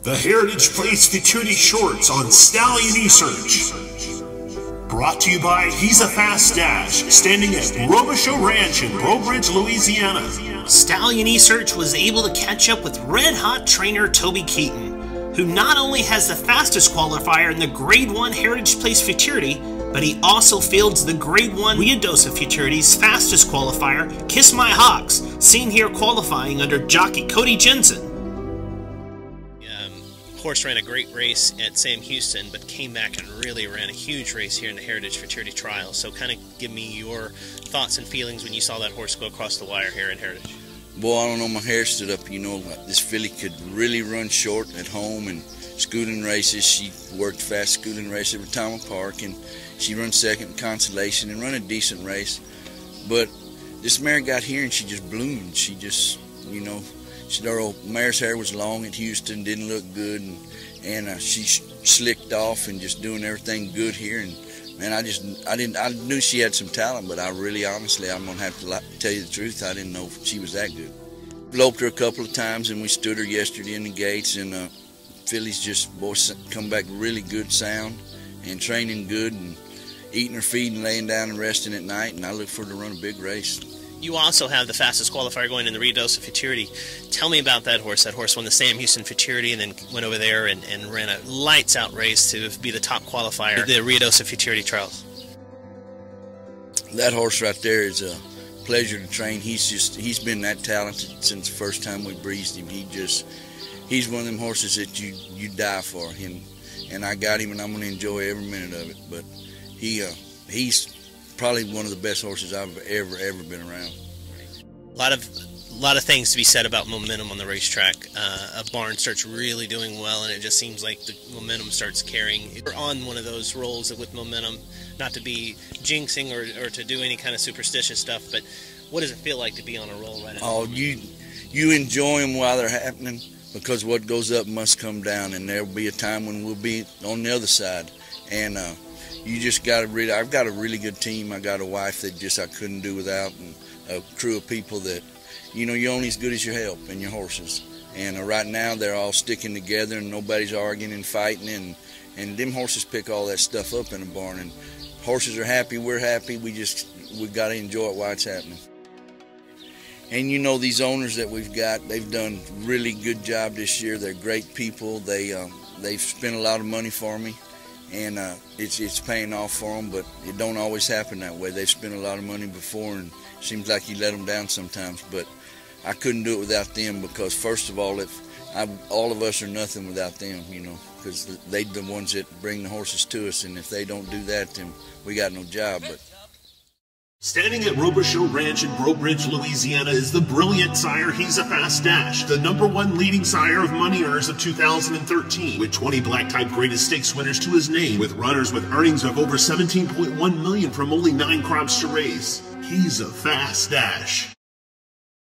The Heritage Place Futurity Shorts on Stallion Research. Brought to you by He's a Fast Dash, standing at Ruidoso Ranch in Brobridge, Louisiana. Stallion Research was able to catch up with red-hot trainer Toby Keeton, who not only has the fastest qualifier in the Grade 1 Heritage Place Futurity, but he also fields the Grade 1 Ruidoso Futurity's fastest qualifier, My Hocks, seen here qualifying under jockey Cody Jensen. Horse ran a great race at Sam Houston, but came back and really ran a huge race here in the Heritage Futurity Trials. So kind of give me your thoughts and feelings when you saw that horse go across the wire here in Heritage. Boy, I don't know, my hair stood up. You know, this filly could really run short at home and schooling races. She worked fast schooling race every time at Park, and she run second in Consolation and run a decent race. But this mare got here and she just bloomed. She just, you know, her old mare's hair was long at Houston, didn't look good, and she slicked off and just doing everything good here. And man, I knew she had some talent, but I really, honestly, I'm gonna have to tell you the truth, I didn't know she was that good. Loped her a couple of times, and we stood her yesterday in the gates, and filly's just, boy, come back really good, sound, and training good, and eating her feed and laying down and resting at night. And I look for her to run a big race. You also have the fastest qualifier going in the Ruidoso Futurity. Tell me about that horse. That horse won the Sam Houston Futurity and then went over there and ran a lights-out race to be the top qualifier at the Ruidoso Futurity Trials. That horse right there is a pleasure to train. He's been that talented since the first time we breezed him. He's one of them horses that you die for him. And I got him, and I'm going to enjoy every minute of it. But he's probably one of the best horses I've ever been around. A lot of things to be said about momentum on the racetrack. A barn starts really doing well, and it just seems like the momentum starts carrying. You're on one of those rolls with momentum, not to be jinxing or to do any kind of superstitious stuff, but what does it feel like to be on a roll right now? Oh, you enjoy them while they're happening, because what goes up must come down, and there'll be a time when we'll be on the other side. And you just got to I've got a really good team. I got a wife that just I couldn't do without, and a crew of people that, you know, you're only as good as your help and your horses. And right now they're all sticking together, and nobody's arguing and fighting, and them horses pick all that stuff up in a barn. And horses are happy, we're happy. We got to enjoy it while it's happening. And you know, these owners that we've got, they've done really good job this year. They're great people. They've spent a lot of money for me. And it's paying off for them, but it don't always happen that way. They've spent a lot of money before, and it seems like you let them down sometimes. But I couldn't do it without them, because first of all, all of us are nothing without them, you know, because they're the ones that bring the horses to us, and if they don't do that, then we got no job. But standing at Ruidoso Ranch in Brobridge, Louisiana is the brilliant sire He's a Fast Dash, the #1 leading sire of Money Earners of 2013, with 20 black-type greatest stakes winners to his name, with runners with earnings of over $17.1 million from only 9 crops to race. He's a Fast Dash.